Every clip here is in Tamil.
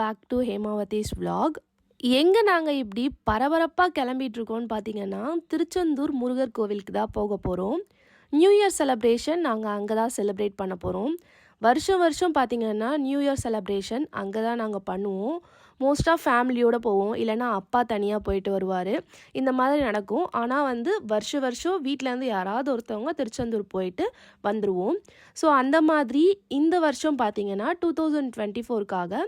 Back to ஹேமாவதிஸ் vlog. எங்கே நாங்கள் இப்படி பரபரப்பாக கிளம்பிட்டு இருக்கோம்னு பார்த்தீங்கன்னா திருச்செந்தூர் முருகர் கோவிலுக்கு தான் போக போகிறோம். நியூ இயர் செலிப்ரேஷன் நாங்கள் அங்கே தான் செலிப்ரேட் பண்ண போகிறோம். வருஷம் வருஷம் பார்த்திங்கன்னா நியூ இயர் செலிப்ரேஷன் அங்கே தான் நாங்கள் பண்ணுவோம். மோஸ்ட்டாக ஃபேமிலியோடு போவோம், இல்லைனா அப்பா தனியாக போயிட்டு வருவார். இந்த மாதிரி நடக்கும். ஆனால் வருஷம் வீட்டிலேருந்து யாராவது ஒருத்தவங்க திருச்செந்தூர் போயிட்டு வந்துடுவோம். ஸோ அந்த மாதிரி இந்த வருஷம் பார்த்திங்கன்னா 2024க்காக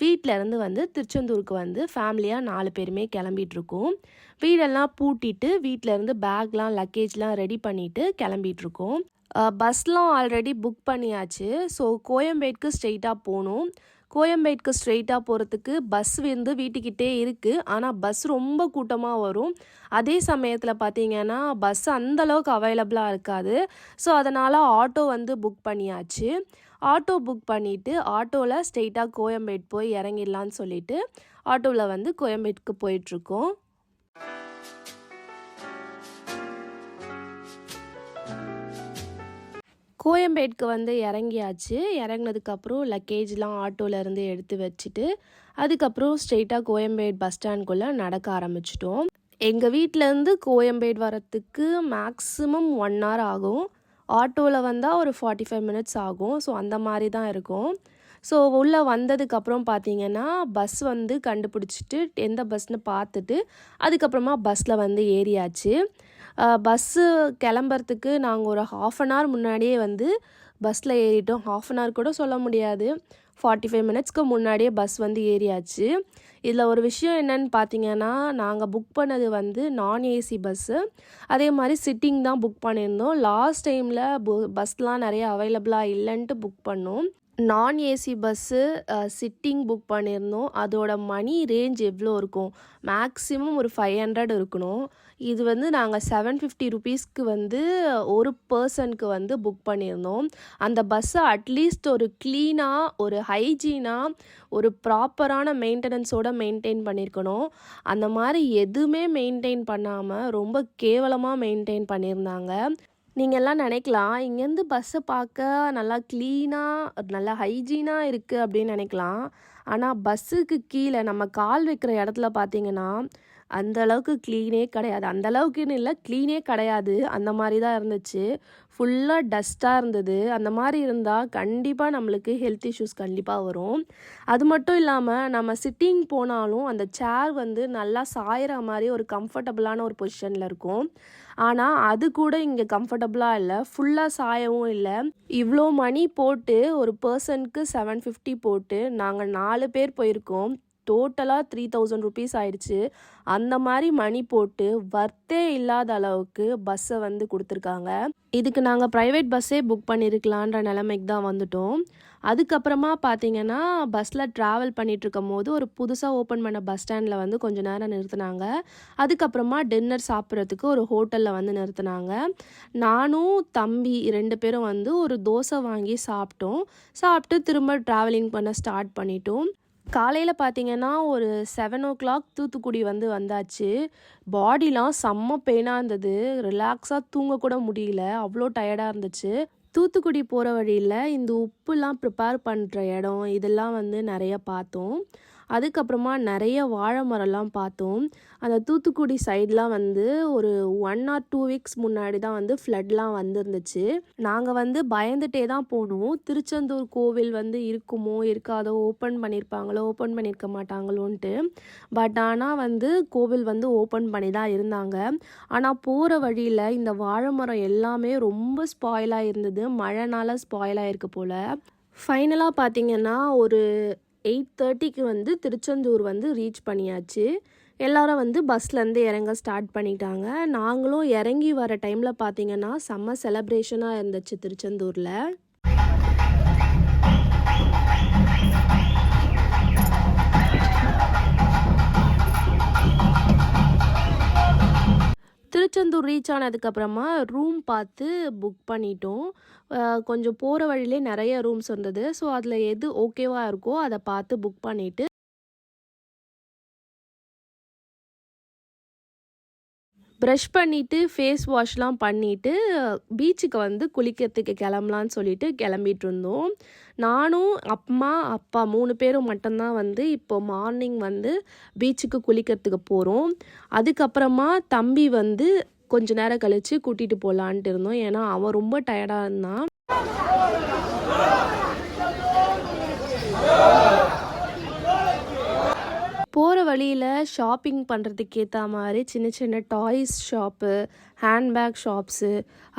வீட்டிலேருந்து திருச்செந்தூருக்கு ஃபேமிலியாக 4 பேருமே கிளம்பிகிட்ருக்கோம். வீடெல்லாம் பூட்டிட்டு வீட்டிலேருந்து பேக்லாம் லக்கேஜ்லாம் ரெடி பண்ணிவிட்டு கிளம்பிகிட்ருக்கோம். பஸ்லாம் ஆல்ரெடி புக் பண்ணியாச்சு. ஸோ கோயம்பேடுக்கு ஸ்ட்ரெயிட்டாக போகணும். கோயம்பேடுக்கு ஸ்ட்ரெயிட்டாக போகிறதுக்கு பஸ் வீட்டுக்கிட்டே இருக்குது. ஆனால் பஸ் ரொம்ப கூட்டமாக வரும். அதே சமயத்தில் பார்த்திங்கன்னா பஸ் அந்தளவுக்கு அவைலபிளாக இருக்காது. ஸோ அதனால் ஆட்டோ புக் பண்ணியாச்சு. ஆட்டோ புக் பண்ணிவிட்டு ஆட்டோவில் ஸ்ட்ரெயிட்டாக கோயம்பேடு போய் இறங்கிடலான்னு சொல்லிவிட்டு ஆட்டோவில் கோயம்பேடுக்கு போயிட்டுருக்கோம். கோயம்பேடுக்கு இறங்கியாச்சு. இறங்கினதுக்கப்புறம் லக்கேஜ்லாம் ஆட்டோலேருந்து எடுத்து வச்சுட்டு அதுக்கப்புறம் ஸ்ட்ரெயிட்டாக கோயம்பேடு பஸ் ஸ்டாண்ட்குள்ளே நடக்க ஆரம்பிச்சிட்டோம். எங்கள் வீட்டிலேருந்து கோயம்பேடு வரத்துக்கு மேக்ஸிமம் 1 hour ஆகும். ஆட்டோவில் வந்தால் ஒரு 45 minutes ஆகும். ஸோ அந்த மாதிரி தான் இருக்கும். ஸோ உள்ளே வந்ததுக்கப்புறம் பார்த்திங்கன்னா பஸ் கண்டுபிடிச்சிட்டு எந்த பஸ்ன்னு பார்த்துட்டு அதுக்கப்புறமா பஸ்ஸில் ஏறியாச்சு. பஸ்ஸு கிளம்புறதுக்கு நாங்கள் ஒரு 1/2 hour முன்னாடியே பஸ்ஸில் ஏறிட்டோம். 1/2 hour கூட சொல்ல முடியாது, 45 minutesக்கு முன்னாடியே பஸ் ஏறியாச்சு. இதில் ஒரு விஷயம் என்னன்னு பார்த்தீங்கன்னா, நாங்கள் புக் பண்ணது நான் ஏசி பஸ்ஸு. அதே மாதிரி சிட்டிங் தான் புக் பண்ணியிருந்தோம். லாஸ்ட் டைமில் பஸ்லாம் நிறைய அவைலபிளாக இல்லைன்ட்டு புக் பண்ணோம். நான் ஏசி பஸ்ஸு சிட்டிங் புக் பண்ணியிருந்தோம். அதோட மணி ரேஞ்ச் எவ்வளோ இருக்கும், மேக்ஸிமம் ஒரு 500 இருக்கணும். இது நாங்கள் 750 rupeesக்கு ஒரு பர்சனுக்கு புக் பண்ணியிருந்தோம். அந்த பஸ்ஸை அட்லீஸ்ட் ஒரு க்ளீனாக, ஒரு ஹைஜீனாக, ஒரு ப்ராப்பரான மெயின்டெனன்ஸோடு மெயின்டைன் பண்ணியிருக்கணும். அந்த மாதிரி எதுவுமே மெயின்டைன் பண்ணாமல் ரொம்ப கேவலமாக மெயின்டைன் பண்ணியிருந்தாங்க. நீங்கள் எல்லாம் நினைக்கலாம், இங்கேருந்து பஸ்ஸை பார்க்க நல்லா க்ளீனாக நல்லா ஹைஜீனாக இருக்குது அப்படின்னு நினைக்கலாம். ஆனால் பஸ்ஸுக்கு கீழே நம்ம கால் வைக்கிற இடத்துல பார்த்திங்கன்னா அந்தளவுக்கு க்ளீனே கிடையாது. அந்தளவுக்குன்னு இல்லை, க்ளீனே கிடையாது. அந்த மாதிரி தான் இருந்துச்சு. ஃபுல்லாக டஸ்ட்டாக இருந்தது. அந்த மாதிரி இருந்தால் கண்டிப்பாக நம்மளுக்கு ஹெல்த் இஷ்யூஸ் கண்டிப்பாக வரும். அது மட்டும் இல்லாமல் நம்ம சிட்டிங் போனாலும் அந்த சேர் நல்லா சாயிற மாதிரி ஒரு கம்ஃபர்டபுளான ஒரு பொசிஷனில் இருக்கும். ஆனால் அது கூட இங்கே கம்ஃபர்டபுளாக இல்லை, ஃபுல்லாக சாயவும் இல்லை. இவ்வளோ மணி போட்டு ஒரு பர்சனுக்கு 750 போட்டு நாங்கள் 4 பேர் போயிருக்கோம். டோட்டலாக 3000 rupees ஆயிடுச்சு. அந்த மாதிரி மணி போட்டு வர்த்தே இல்லாத அளவுக்கு பஸ்ஸை கொடுத்துருக்காங்க. இதுக்கு நாங்கள் ப்ரைவேட் பஸ்ஸே புக் பண்ணியிருக்கலான்ற நிலைமைக்கு தான் வந்துட்டோம். அதுக்கப்புறமா பார்த்திங்கன்னா பஸ்ஸில் ட்ராவல் பண்ணிகிட்ருக்கும் போது ஒரு புதுசாக ஓப்பன் பண்ண பஸ் ஸ்டாண்டில் கொஞ்சம் நேரம் நிறுத்தினாங்க. அதுக்கப்புறமா டின்னர் சாப்பிட்றதுக்கு ஒரு ஹோட்டலில் நிறுத்தினாங்க. நானும் தம்பி 2 பேரும் ஒரு தோசை வாங்கி சாப்பிட்டு திரும்ப ட்ராவலிங் பண்ண ஸ்டார்ட் பண்ணிட்டோம். காலையில் பார்த்திங்கன்னா ஒரு 7 o'clock தூத்துக்குடி வந்தாச்சு. பாடிலாம் செம்ம பெயினாக இருந்தது. ரிலாக்ஸாக தூங்கக்கூட முடியல, அவ்வளோ டயர்டாக இருந்துச்சு. தூத்துக்குடி போகிற வழியில் இந்த உப்புலாம் ப்ரிப்பேர் பண்ணுற இடம் இதெல்லாம் நிறைய பார்த்தோம். அதுக்கப்புறமா நிறைய வாழை மரம்லாம் பார்த்தோம். அந்த தூத்துக்குடி சைட்லாம் ஒரு 1 or 2 weeks முன்னாடி தான் ஃப்ளட்லாம் வந்துருந்துச்சு. நாங்கள் பயந்துட்டே தான் போனோம். திருச்செந்தூர் கோவில் இருக்குமோ இருக்காதோ, ஓப்பன் பண்ணியிருப்பாங்களோ ஓப்பன் பண்ணியிருக்க மாட்டாங்களோன்ட்டு. பட் ஆனால் கோவில் ஓப்பன் பண்ணி தான் இருந்தாங்க. ஆனால் போகிற வழியில் இந்த வாழை மரம் எல்லாமே ரொம்ப ஸ்பாயிலாக இருந்தது. மழைனால ஸ்பாயிலாக இருக்கு போல். ஃபைனலாக பார்த்திங்கன்னா ஒரு 8:30க்கு திருச்செந்தூர் ரீச் பண்ணியாச்சு. எல்லோரும் பஸ்லேருந்து இறங்க ஸ்டார்ட் பண்ணிட்டாங்க. நாங்களும் இறங்கி வர டைமில் பார்த்திங்கன்னா செம்ம செலப்ரேஷனாக இருந்துச்சு திருச்செந்தூரில். திருச்செந்தூர் ரீச் ஆனதுக்கப்புறமா ரூம் பார்த்து புக் பண்ணிட்டோம். கொஞ்சம் போகிற வழியிலே நிறைய ரூம்ஸ் இருந்தது. ஸோ அதில் எது ஓகேவாக இருக்கோ அதை பார்த்து புக் பண்ணிவிட்டு ப்ரஷ் பண்ணிவிட்டு ஃபேஸ் வாஷ்லாம் பண்ணிவிட்டு பீச்சுக்கு வந்து குளிக்கிறதுக்கு கிளம்பலான்னு சொல்லிட்டு கிளம்பிட்டு இருந்தோம். நானும் அம்மா அப்பா 3 பேரும் மட்டும்தான் வந்து இப்போ மார்னிங் வந்து பீச்சுக்கு குளிக்கிறதுக்கு போகிறோம். அதுக்கப்புறமா தம்பி வந்து கொஞ்ச நேரம் கழித்து கூட்டிகிட்டு போகலான்ட்டு இருந்தோம். ஏன்னா அவன் ரொம்ப டயர்டாக இருந்தான். போகிற வழியில் ஷாப்பிங் பண்ணுறதுக்கு ஏற்ற மாதிரி சின்ன சின்ன டாய்ஸ் ஷாப்பு, ஹேண்ட்பேக் ஷாப்ஸு,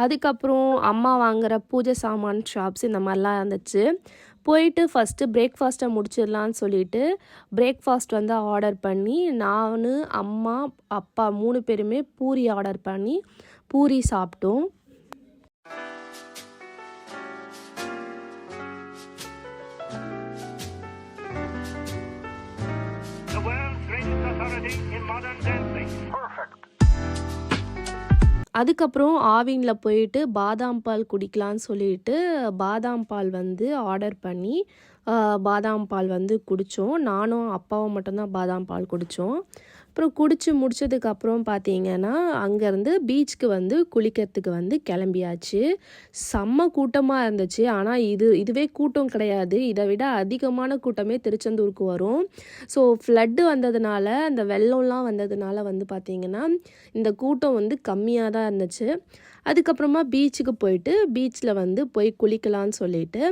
அதுக்கப்புறம் அம்மா வாங்குகிற பூஜை சாமான் ஷாப்ஸ் இந்த மாதிரிலாம் இருந்துச்சு. போயிட்டு ஃபஸ்ட்டு பிரேக்ஃபாஸ்ட்டை முடிச்சிடலான்னு சொல்லிட்டு பிரேக்ஃபாஸ்ட் வந்து ஆர்டர் பண்ணி நான், அம்மா, அப்பா 3 பேருமே பூரி ஆர்டர் பண்ணி பூரி சாப்பிட்டோம். அதுக்கப்புறம் ஆவினில் போயிட்டு பாதாம் பால் குடிக்கலான்னு சொல்லிட்டு பாதாம் பால் வந்து ஆர்டர் பண்ணி பாதாம் பால் வந்து குடித்தோம். நானும் அப்பாவும் மட்டும்தான் பாதாம் பால் குடித்தோம். அப்புறம் குடித்து முடிச்சதுக்கப்புறம் பார்த்தீங்கன்னா அங்கேருந்து பீச்சுக்கு வந்து குளிக்கிறதுக்கு வந்து கிளம்பியாச்சு. செம்ம கூட்டமாக இருந்துச்சு. ஆனால் இதுவே கூட்டம் கிடையாது, இதை விட அதிகமான கூட்டமே திருச்செந்தூருக்கு வரும். ஸோ ஃப்ளட்டு வந்ததுனால, அந்த வெள்ளம்லாம் வந்ததுனால வந்து பார்த்திங்கன்னா இந்த கூட்டம் வந்து கம்மியாக தான் இருந்துச்சு. அதுக்கப்புறமா பீச்சுக்கு போயிட்டு பீச்சில் வந்து போய் குளிக்கலான்னு சொல்லிட்டு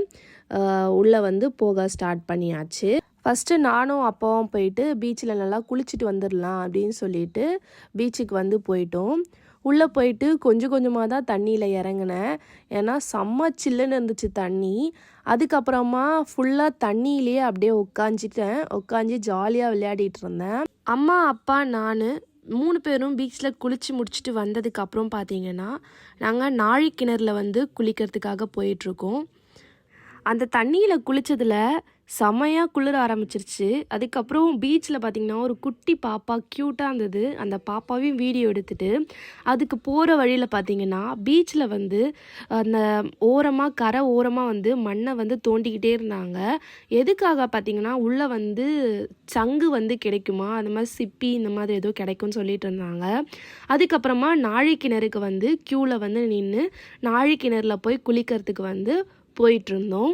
உள்ளே வந்து போக ஸ்டார்ட் பண்ணியாச்சு. ஃபஸ்ட்டு நானும் அப்பாவும் போயிட்டு பீச்சில் நல்லா குளிச்சுட்டு வந்துடலாம் அப்படின்னு சொல்லிட்டு பீச்சுக்கு வந்து போயிட்டோம். உள்ளே போயிட்டு கொஞ்சம் கொஞ்சமாக தான் தண்ணியில் இறங்கினேன். ஏன்னா செம்ம சில்லுன்னு இருந்துச்சு தண்ணி. அதுக்கப்புறமா ஃபுல்லாக தண்ணியிலேயே அப்படியே உட்காந்து ஜாலியாக விளையாடிட்டு இருந்தேன். அம்மா, அப்பா, நான் 3 பேரும் பீச்சில் குளித்து முடிச்சுட்டு வந்ததுக்கப்புறம் பார்த்தீங்கன்னா நாங்கள் நாழிக்கிணறுல வந்து குளிக்கிறதுக்காக போயிட்டுருக்கோம். அந்த தண்ணியில் குளித்ததில் செமையாக குளிர ஆரம்பிச்சிருச்சு. அதுக்கப்புறம் பீச்சில் பார்த்திங்கன்னா ஒரு குட்டி பாப்பா க்யூட்டாக இருந்தது. அந்த பாப்பாவையும் வீடியோ எடுத்துகிட்டு அதுக்கு போகிற வழியில் பார்த்திங்கன்னா பீச்சில் வந்து அந்த கரை ஓரமாக வந்து மண்ணை வந்து தோண்டிக்கிட்டே இருந்தாங்க. எதுக்காக பார்த்திங்கன்னா உள்ளே வந்து சங்கு வந்து கிடைக்குமா, அந்த மாதிரி சிப்பி இந்த மாதிரி ஏதோ கிடைக்கும்னு சொல்லிட்டு இருந்தாங்க. அதுக்கப்புறமா நாழிக்கிணறுக்கு வந்து க்யூவில் வந்து நின்று நாழிக்கிணறுல போய் குளிக்கிறதுக்கு வந்து போயிட்டுருந்தோம்.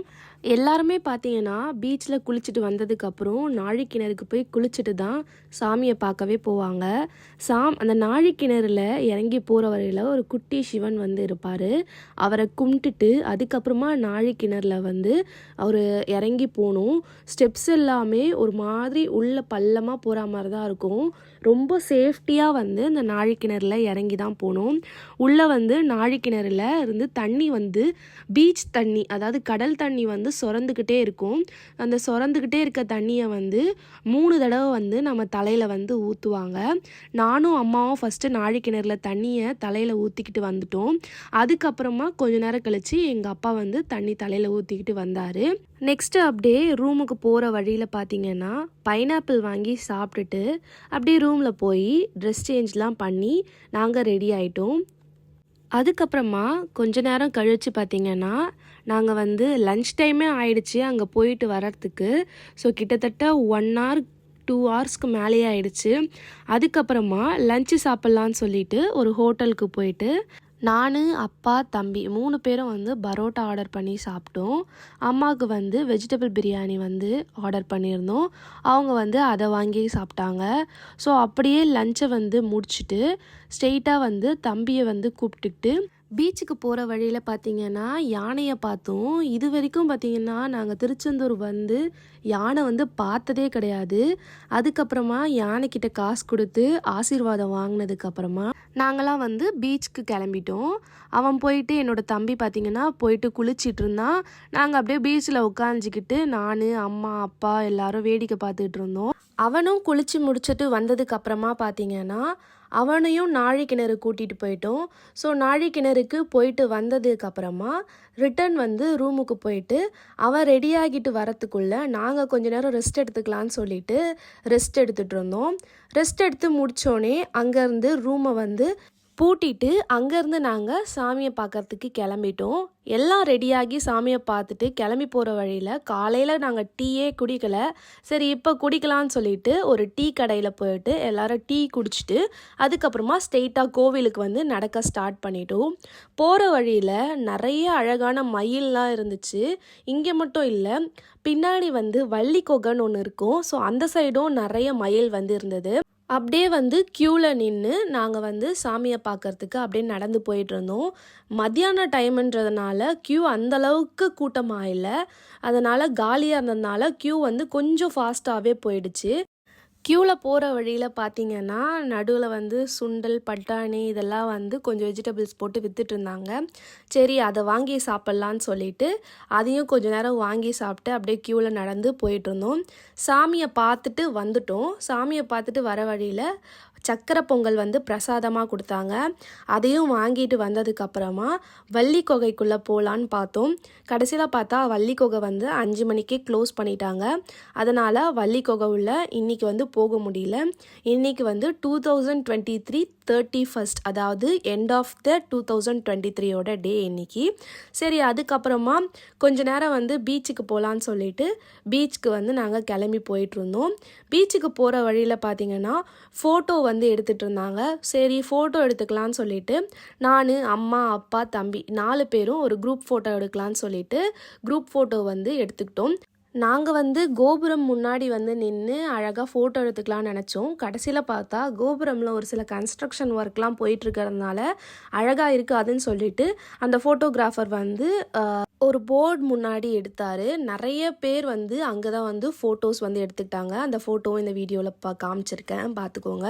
எல்லாருமே பார்த்தீங்கன்னா பீச்சில் குளிச்சுட்டு வந்ததுக்கப்புறம் நாழிக்கிணறுக்கு போய் குளிச்சுட்டு தான் சாமியை பார்க்கவே போவாங்க. அந்த நாழிக்கிணறுல இறங்கி போகிற வரையில் ஒரு குட்டி சிவன் வந்து இருப்பார். அவரை கும்பிட்டுட்டு அதுக்கப்புறமா நாழிக்கிணறுல வந்து அவர் இறங்கி போகணும். ஸ்டெப்ஸ் எல்லாமே ஒரு மாதிரி உள்ள பள்ளமாக போகிற மாதிரி தான் இருக்கும். ரொம்ப சேஃப்டியாக வந்து இந்த நாழிக்கிணறுல இறங்கி தான் போகணும். உள்ளே வந்து நாழிக்கிணறுல இருந்து தண்ணி வந்து பீச் தண்ணி, அதாவது கடல் தண்ணி வந்து சொரந்துக்கிட்டே இருக்கும். அந்த சொரந்துக்கிட்டே இருக்க தண்ணியை வந்து 3 தடவை வந்து நம்ம தலையில் வந்து ஊற்றுவாங்க. நானும் அம்மாவும் ஃபஸ்ட்டு நாழிக்கிணறுல தண்ணியை தலையில் ஊற்றிக்கிட்டு வந்துட்டோம். அதுக்கப்புறமா கொஞ்ச நேரம் கழித்து எங்கள் அப்பா வந்து தண்ணி தலையில் ஊற்றிக்கிட்டு வந்தார். நெக்ஸ்ட்டு அப்படியே ரூமுக்கு போகிற வழியில் பார்த்திங்கன்னா பைனாப்பிள் வாங்கி சாப்பிட்டுட்டு அப்படியே ரூமில் போய் ட்ரெஸ் சேஞ்ச்லாம் பண்ணி நாங்கள் ரெடி ஆகிட்டோம். அதுக்கப்புறமா கொஞ்ச நேரம் கழித்து பார்த்திங்கன்னா நாங்கள் வந்து லன்ச் டைமே ஆயிடுச்சு அங்கே போயிட்டு வர்றதுக்கு. ஸோ கிட்டத்தட்ட 1 hour 2 hours மேலேயே ஆயிடுச்சு. அதுக்கப்புறமா லஞ்சு சாப்பிட்லான்னு சொல்லிட்டு ஒரு ஹோட்டலுக்கு போயிட்டு நான், அப்பா, தம்பி 3 பேரும் வந்து பரோட்டா ஆர்டர் பண்ணி சாப்பிட்டோம். அம்மாவுக்கு வந்து வெஜிடபிள் பிரியாணி வந்து ஆர்டர் பண்ணியிருந்தோம். அவங்க வந்து அதை வாங்கி சாப்பிட்டாங்க. ஸோ அப்படியே லஞ்சை வந்து முடிச்சுட்டு ஸ்ட்ரெயிட்டாக வந்து தம்பியை வந்து கூப்பிட்டுக்கிட்டு பீச்சுக்கு போகிற வழியில் பார்த்திங்கன்னா யானையை பார்த்தோம். இது வரைக்கும் பார்த்திங்கன்னா நாங்கள் திருச்செந்தூர் வந்து யானை வந்து பார்த்ததே கிடையாது. அதுக்கப்புறமா யானைக்கிட்ட காசு கொடுத்து ஆசீர்வாதம் வாங்கினதுக்கப்புறமா நாங்களாம் வந்து பீச்சுக்கு கிளம்பிட்டோம். அவன் போயிட்டு என்னோடய தம்பி பார்த்திங்கன்னா போயிட்டு குளிச்சிட்டு இருந்தான். நாங்கள் அப்படியே பீச்சில் உட்காந்துக்கிட்டு நான், அம்மா, அப்பா எல்லோரும் வேடிக்கை பார்த்துட்டு இருந்தோம். அவனும் குளித்து முடிச்சுட்டு வந்ததுக்கப்புறமா பார்த்திங்கன்னா அவனையும் நாழிக்கிணறு கூட்டிகிட்டு போயிட்டோம். ஸோ நாழிக்கிணறுக்கு போயிட்டு வந்ததுக்கப்புறமா ரிட்டன் வந்து ரூமுக்கு போயிட்டு அவன் ரெடியாகிட்டு வரத்துக்குள்ளே நாங்கள் கொஞ்ச நேரம் ரெஸ்ட் எடுத்துக்கலான்னு சொல்லிட்டு ரெஸ்ட் எடுத்துகிட்டு இருந்தோம். ரெஸ்ட் எடுத்து முடித்தோடனே அங்கேருந்து ரூமை வந்து பூட்டிட்டு அங்கேருந்து நாங்கள் சாமியை பார்க்கறதுக்கு கிளம்பிட்டோம். எல்லாம் ரெடியாகி சாமியை பார்த்துட்டு கிளம்பி போகிற வழியில் காலையில் நாங்கள் டீயே குடிக்கலை. சரி இப்போ குடிக்கலான்னு சொல்லிட்டு ஒரு டீ கடையில் போயிட்டு எல்லோரும் டீ குடிச்சிட்டு அதுக்கப்புறமா ஸ்ட்ரெயிட்டாக கோவிலுக்கு வந்து நடக்க ஸ்டார்ட் பண்ணிட்டோம். போகிற வழியில் நிறைய அழகான மயில்லாம் இருந்துச்சு. இங்கே மட்டும் இல்லை, பின்னாடி வந்து வள்ளி கொகைன்னு ஒன்று இருக்கும். ஸோ அந்த சைடும் நிறைய மயில் வந்து இருந்தது. அப்படியே வந்து க்யூவில் நின்று நாங்கள் வந்து சாமியை பார்க்கறதுக்கு அப்படியே நடந்து போயிட்டுருந்தோம். மத்தியான டைமுன்றதுனால க்யூ அந்தளவுக்கு கூட்டமாக இல்லை. அதனால் காலியாக இருந்ததுனால க்யூ வந்து கொஞ்சம் ஃபாஸ்ட்டாகவே போயிடுச்சு. க்யூவில் போகிற வழியில் பார்த்தீங்கன்னா நடுவில் வந்து சுண்டல், பட்டாணி இதெல்லாம் வந்து கொஞ்சம் வெஜிடபிள்ஸ் போட்டு விற்றுட்டு இருந்தாங்க. சரி அதை வாங்கி சாப்பிட்லான்னு சொல்லிட்டு அதையும் கொஞ்சம் நேரம் வாங்கி சாப்பிட்டு அப்படியே க்யூவில் நடந்து போயிட்டுருந்தோம். சாமியை பார்த்துட்டு வந்துட்டோம். சாமியை பார்த்துட்டு வர வழியில் சக்கரை பொங்கல் வந்து பிரசாதமாக கொடுத்தாங்க. அதையும் வாங்கிட்டு வந்ததுக்கப்புறமா வள்ளி கொகைக்குள்ளே போகலான்னு பார்த்தோம். கடைசியில் பார்த்தா வள்ளி கொகை வந்து 5 மணிக்கே க்ளோஸ் பண்ணிட்டாங்க. அதனால் வள்ளி கொகை உள்ள இன்றைக்கி வந்து போக முடியல. இன்றைக்கி வந்து 2023 31st, அதாவது எண்ட் ஆஃப் த 2023யோட டே இன்றைக்கி. சரி அதுக்கப்புறமா கொஞ்ச நேரம் வந்து பீச்சுக்கு போகலான்னு சொல்லிட்டு பீச்சுக்கு வந்து நாங்கள் கிளம்பி போயிட்டுருந்தோம். பீச்சுக்கு போகிற வழியில் பார்த்திங்கன்னா ஃபோட்டோ வந்து எடுத்துகிட்டு இருந்தாங்க. சரி ஃபோட்டோ எடுத்துக்கலான்னு சொல்லிட்டு நான், அம்மா, அப்பா, தம்பி 4 பேரும் ஒரு குரூப் ஃபோட்டோ எடுக்கலான்னு சொல்லிட்டு குரூப் ஃபோட்டோ வந்து எடுத்துக்கிட்டோம். நாங்கள் வந்து கோபுரம் முன்னாடி வந்து நின்று அழகாக ஃபோட்டோ எடுத்துக்கலாம்னு நினச்சோம். கடைசியில் பார்த்தா கோபுரமில் ஒரு சில கன்ஸ்ட்ரக்ஷன் ஒர்க்லாம் போயிட்டுருக்கிறதுனால அழகாக இருக்காதுன்னு சொல்லிட்டு அந்த ஃபோட்டோகிராஃபர் வந்து ஒரு போர்டு முன்னாடி எடுத்தார். நிறைய பேர் வந்து அங்கே தான் வந்து ஃபோட்டோஸ் வந்து எடுத்துக்கிட்டாங்க. அந்த ஃபோட்டோவும் இந்த வீடியோவில் காமிச்சிருக்கேன், பார்த்துக்கோங்க.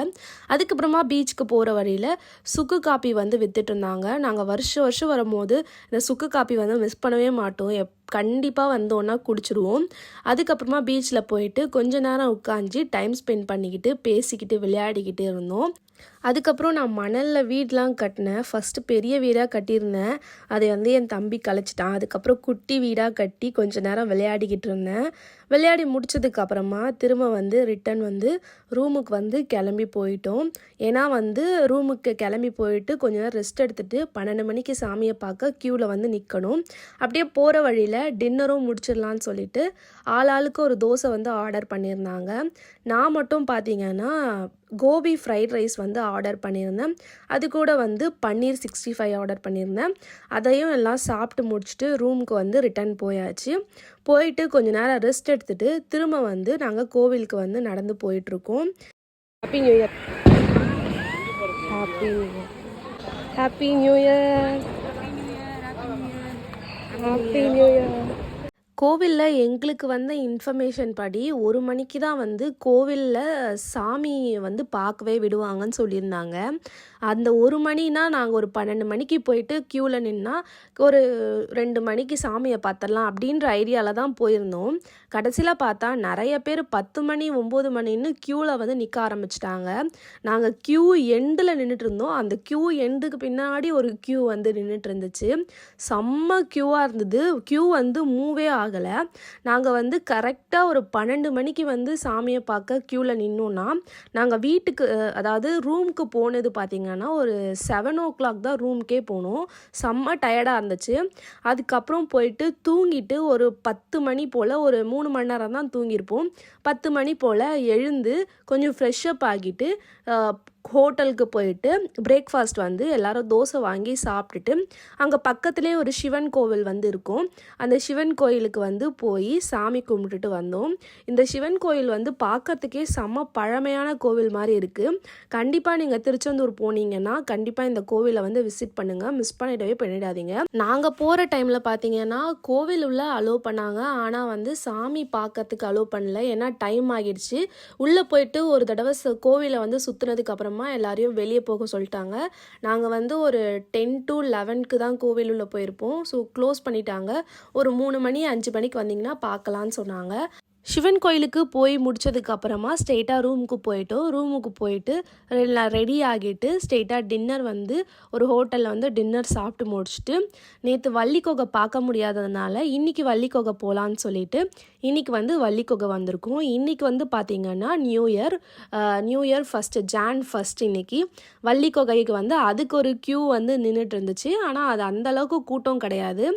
அதுக்கப்புறமா பீச்சுக்கு போகிற வழியில் சுக்கு காப்பி வந்து விற்றுட்டு இருந்தாங்க. நாங்கள் வருஷம் வரும்போது இந்த சுக்கு காப்பி வந்து மிஸ் பண்ணவே மாட்டோம். கண்டிப்பாக வந்தோன்னா குடிச்சிருவோம். அதுக்கப்புறமா பீச்சில் போயிட்டு கொஞ்ச நேரம் உட்காந்து டைம் ஸ்பெண்ட் பண்ணிக்கிட்டு பேசிக்கிட்டு விளையாடிக்கிட்டு இருந்தோம். அதுக்கப்புறம் நான் மணலில் வீடெலாம் கட்டினேன். ஃபஸ்ட்டு பெரிய வீடாக கட்டியிருந்தேன், அதை வந்து என் தம்பி கலைச்சிட்டான். அதுக்கப்புறம் குட்டி வீடாக கட்டி கொஞ்ச நேரம் விளையாடிக்கிட்டு இருந்தேன். விளையாடி முடிச்சதுக்கப்புறமா திரும்ப வந்து ரிட்டன் வந்து ரூமுக்கு வந்து கிளம்பி போயிட்டோம். ஏன்னா வந்து ரூமுக்கு கிளம்பி போயிட்டு கொஞ்ச நேரம் ரெஸ்ட் எடுத்துகிட்டு 12 மணிக்கு சாமியை பார்க்க க்யூவில் வந்து நிற்கணும். அப்படியே போகிற வழியில் டின்னரும் முடிச்சிடலான்னு சொல்லிட்டு ஆளாளுக்கு ஒரு தோசை வந்து ஆர்டர் பண்ணியிருந்தாங்க. நான் மட்டும் பார்த்தீங்கன்னா கோபி ஃப்ரைட் ரைஸ் வந்து ஆர்டர் பண்ணியிருந்தேன். அது கூட வந்து பன்னீர் 65 ஆர்டர் பண்ணியிருந்தேன். அதையும் எல்லாம் சாப்பிட்டு முடிச்சுட்டு ரூமுக்கு வந்து ரிட்டன் போயாச்சு. போயிட்டு கொஞ்ச நேரம் ரெஸ்ட் எடுத்துகிட்டு திரும்ப வந்து நாங்கள் கோவிலுக்கு வந்து நடந்து போயிட்டுருக்கோம். Happy new year. Happy new year. Happy new year. Happy new year. கோவிலில் எங்களுக்கு வந்த இன்ஃபர்மேஷன் படி 1 மணிக்கு தான் வந்து கோவிலில் சாமி வந்து பார்க்கவே விடுவாங்கன்னு சொல்லியிருந்தாங்க. அந்த 1 மணினா நாங்கள் ஒரு 12 மணிக்கு போயிட்டு க்யூவில் நின்னா ஒரு 2 மணிக்கு சாமியை பார்த்துடலாம் அப்படின்ற ஐடியாவில் தான் போயிருந்தோம். கடைசியில் பார்த்தா நிறைய பேர் 10 மணி 9 மணின்னு க்யூவில் வந்து நிற்க ஆரம்பிச்சிட்டாங்க. நாங்கள் க்யூ எண்டில் நின்றுட்டு இருந்தோம். அந்த க்யூ எண்டுக்கு பின்னாடி ஒரு க்யூ வந்து நின்றுட்டு இருந்துச்சு. செம்ம க்யூவாக இருந்தது. க்யூ வந்து மூவே ஆகலை. நாங்கள் வந்து கரெக்டாக ஒரு 12 மணிக்கு வந்து சாமியை பார்க்க க்யூவில் நின்னோன்னா நாங்கள் வீட்டுக்கு அதாவது ரூமுக்கு போனது பார்த்திங்கன்னா ஒரு 7 o'clock தான் ரூமுக்கே போனோம். செம்ம டயர்டாக இருந்துச்சு. அதுக்கப்புறம் போயிட்டு தூங்கிட்டு ஒரு 10 மணி போல் ஒரு 3 மணி நேரம் தான் தூங்கியிருப்போம். 10 மணி போல் எழுந்து கொஞ்சம் ஃப்ரெஷ்அப் ஆகிட்டு ஹோட்டலுக்கு போயிட்டு பிரேக்ஃபாஸ்ட் வந்து எல்லோரும் தோசை வாங்கி சாப்பிட்டுட்டு அங்கே பக்கத்துலேயே ஒரு சிவன் கோவில் வந்து இருக்கும். அந்த சிவன் கோயிலுக்கு வந்து போய் சாமி கும்பிட்டுட்டு வந்தோம். இந்த சிவன் கோயில் வந்து பார்க்கறதுக்கே செம்ம பழமையான கோவில் மாதிரி இருக்குது. கண்டிப்பாக நீங்கள் திருச்செந்தூர் போனீங்கன்னா கண்டிப்பாக இந்த கோவிலை வந்து விசிட் பண்ணுங்கள், மிஸ் பண்ணிடாதீங்க. நாங்கள் போகிற டைமில் பார்த்தீங்கன்னா கோவில் உள்ள அலோவ் பண்ணாங்க, ஆனால் வந்து சாமி பார்க்கறதுக்கு அலோவ் பண்ணல. ஏன்னா டைம் ஆகிடுச்சு. உள்ளே போயிட்டு ஒரு தடவை கோவிலை வந்து சுற்றுனதுக்கு அப்புறமா எல்லாரையும் வெளியே போக சொல்லிட்டாங்க. நாங்கள் வந்து ஒரு 10 to 11க்கு தான் கோவில் உள்ள போயிருப்போம். ஸோ க்ளோஸ் பண்ணிட்டாங்க. ஒரு 3 மணி 5 மணிக்கு வந்தீங்கன்னா பார்க்கலான்னு சொன்னாங்க. சிவன் கோயிலுக்கு போய் முடிச்சதுக்கு அப்புறமா ஸ்ட்ரெயிட்டாக ரூமுக்கு போயிட்டோம். ரூமுக்கு போயிட்டு ரெடி ஆகிட்டு ஸ்ட்ரெயிட்டாக டின்னர் வந்து ஒரு ஹோட்டலில் வந்து டின்னர் சாப்பிட்டு முடிச்சுட்டு, நேற்று வள்ளிக்கொகை பார்க்க முடியாததுனால இன்றைக்கி வள்ளிக்கொகை போகலான்னு சொல்லிட்டு இன்றைக்கி வந்து வள்ளிக்கொகை வந்திருக்கோம். இன்றைக்கி வந்து பார்த்திங்கன்னா நியூ இயர் ஃபஸ்ட்டு Jan 1 இன்றைக்கி வள்ளிக்கொகைக்கு வந்து அதுக்கு ஒரு க்யூ வந்து நின்றுட்டு இருந்துச்சு. ஆனால் அது அந்தளவுக்கு கூட்டம் கிடையாது.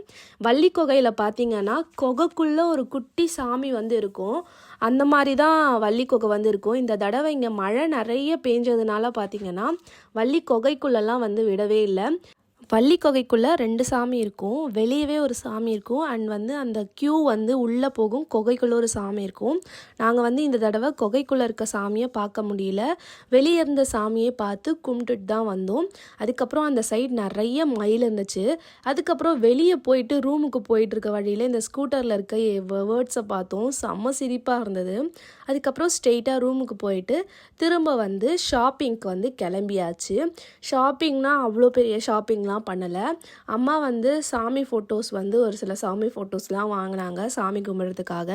வள்ளிக்கொகையில் பார்த்திங்கன்னா கொகைக்குள்ளே ஒரு குட்டி சாமி வந்து இருக்கும். அந்த மாதிரி தான் வள்ளிக்கொகை வந்து இருக்கும். இந்த தடவை இங்கே மழை நிறைய பேஞ்சதுனால பார்த்திங்கன்னா வள்ளிக்கொகைக்குள்ளெல்லாம் வந்து விடவே இல்லை. வள்ளிக்கொகைக்குள்ளே 2 சாமி இருக்கும். வெளியவே ஒரு சாமி இருக்கும். அண்ட் வந்து அந்த க்யூ வந்து உள்ளே போகும். கொகைக்குள்ளே ஒரு சாமி இருக்கும். நாங்கள் வந்து இந்த தடவை கொகைக்குள்ளே இருக்க சாமியை பார்க்க முடியல. வெளியே இருந்த சாமியை பார்த்து கும்பிட்டுட்டு தான் வந்தோம். அதுக்கப்புறம் அந்த சைடு நிறைய மயில் இருந்துச்சு. அதுக்கப்புறம் வெளியே போயிட்டு ரூமுக்கு போயிட்டு இருக்க வழியில் இந்த ஸ்கூட்டரில் இருக்க வேர்ட்ஸை பார்த்தோம். செம்ம சிரிப்பாக இருந்தது. அதுக்கப்புறம் ஸ்ட்ரெயிட்டாக ரூமுக்கு போயிட்டு திரும்ப வந்து ஷாப்பிங்க்கு வந்து கிளம்பியாச்சு. ஷாப்பிங்னா அவ்வளோ பெரிய ஷாப்பிங்லாம் பண்ணலை. அம்மா வந்து சாமி ஃபோட்டோஸ் வந்து ஒரு சில சாமி ஃபோட்டோஸ்லாம் வாங்கினாங்க சாமி கும்பிட்றதுக்காக.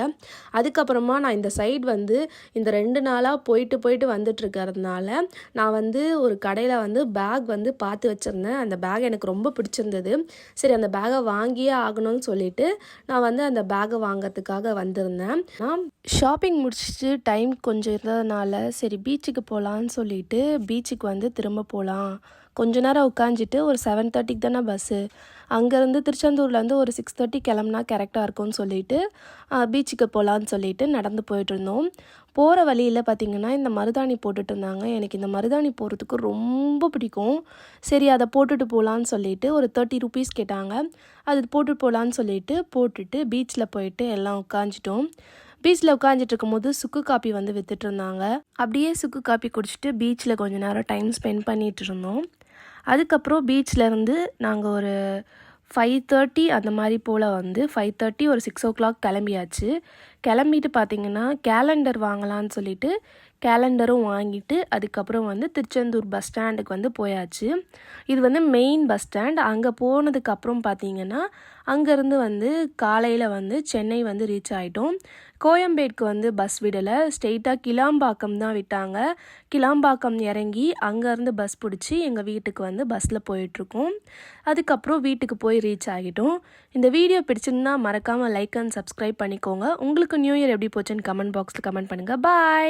அதுக்கப்புறமா நான் இந்த சைடு வந்து இந்த 2 நாளாக போயிட்டு வந்துட்டுருக்கிறதுனால நான் வந்து ஒரு கடையில் வந்து பேக் வந்து பார்த்து வச்சுருந்தேன். அந்த பேக் எனக்கு ரொம்ப பிடிச்சிருந்தது. சரி அந்த பேக்கை வாங்கியே ஆகணும்னு சொல்லிட்டு நான் வந்து அந்த பேக்கை வாங்கிறதுக்காக வந்திருந்தேன். நான் ஷாப்பிங் முடிச்சுட்டு டைம் கொஞ்சம் இருந்ததுனால சரி பீச்சுக்கு போகலான்னு சொல்லிட்டு பீச்சுக்கு வந்து திரும்ப போகலாம். கொஞ்ச நேரம் உட்காந்துட்டு ஒரு 7:30க்கு தானே பஸ்ஸு. அங்கேருந்து திருச்செந்தூர்லேருந்து ஒரு 6:30 கிளம்புனா கரெக்டாக இருக்கும்னு சொல்லிட்டு பீச்சுக்கு போகலான்னு சொல்லிட்டு நடந்து போயிட்டுருந்தோம். போகிற வழியில் பார்த்திங்கன்னா இந்த மருதாணி போட்டுட்டு இருந்தாங்க. எனக்கு இந்த மருதாணி போடுறதுக்கு ரொம்ப பிடிக்கும். சரி அதை போட்டுட்டு போகலான்னு சொல்லிட்டு ஒரு 30 ரூபீஸ் கேட்டாங்க. அது போட்டுட்டு போகலான்னு சொல்லிட்டு போட்டுட்டு பீச்சில் போயிட்டு எல்லாம் உட்காந்துட்டோம். பீச்சில் உட்காந்துட்டு இருக்கும்போது சுக்கு காப்பி வந்து விற்றுட்டு இருந்தாங்க. அப்படியே சுக்கு காப்பி குடிச்சிட்டு பீச்சில் கொஞ்சம் நேரம் டைம் ஸ்பெண்ட் பண்ணிகிட்டு இருந்தோம். அதுக்கப்புறம் பீச்சிலேருந்து நாங்கள் ஒரு 5:30 அந்த மாதிரி போல் வந்து 5:30 ஒரு 6 o'clock கிளம்பியாச்சு. கிளம்பிட்டு பார்த்திங்கன்னா கேலண்டர் வாங்கலான்னு சொல்லிட்டு கேலண்டரும் வாங்கிட்டு அதுக்கப்புறம் வந்து திருச்செந்தூர் பஸ் ஸ்டாண்டுக்கு வந்து போயாச்சு. இது வந்து மெயின் பஸ் ஸ்டாண்ட். அங்கே போனதுக்கப்புறம் பார்த்திங்கன்னா அங்கேருந்து வந்து காலையில் வந்து சென்னை வந்து ரீச் ஆகிட்டோம். கோயம்பேடுக்கு வந்து பஸ் விடலை. ஸ்ட்ரெயிட்டாக கிளாம்பாக்கம் தான் விட்டாங்க. கிளாம்பாக்கம் இறங்கி அங்கேருந்து பஸ் பிடிச்சி எங்கள் வீட்டுக்கு வந்து பஸ்ஸில் போயிட்டுருக்கோம். அதுக்கப்புறம் வீட்டுக்கு போய் ரீச் ஆகிட்டோம். இந்த வீடியோ பிடிச்சிருந்தா மறக்காமல் லைக் அண்ட் சப்ஸ்கிரைப் பண்ணிக்கோங்க. உங்களுக்கு நியூ இயர் எப்படி போச்சுன்னு கமெண்ட் பாக்ஸில் கமெண்ட் பண்ணுங்கள். பாய்.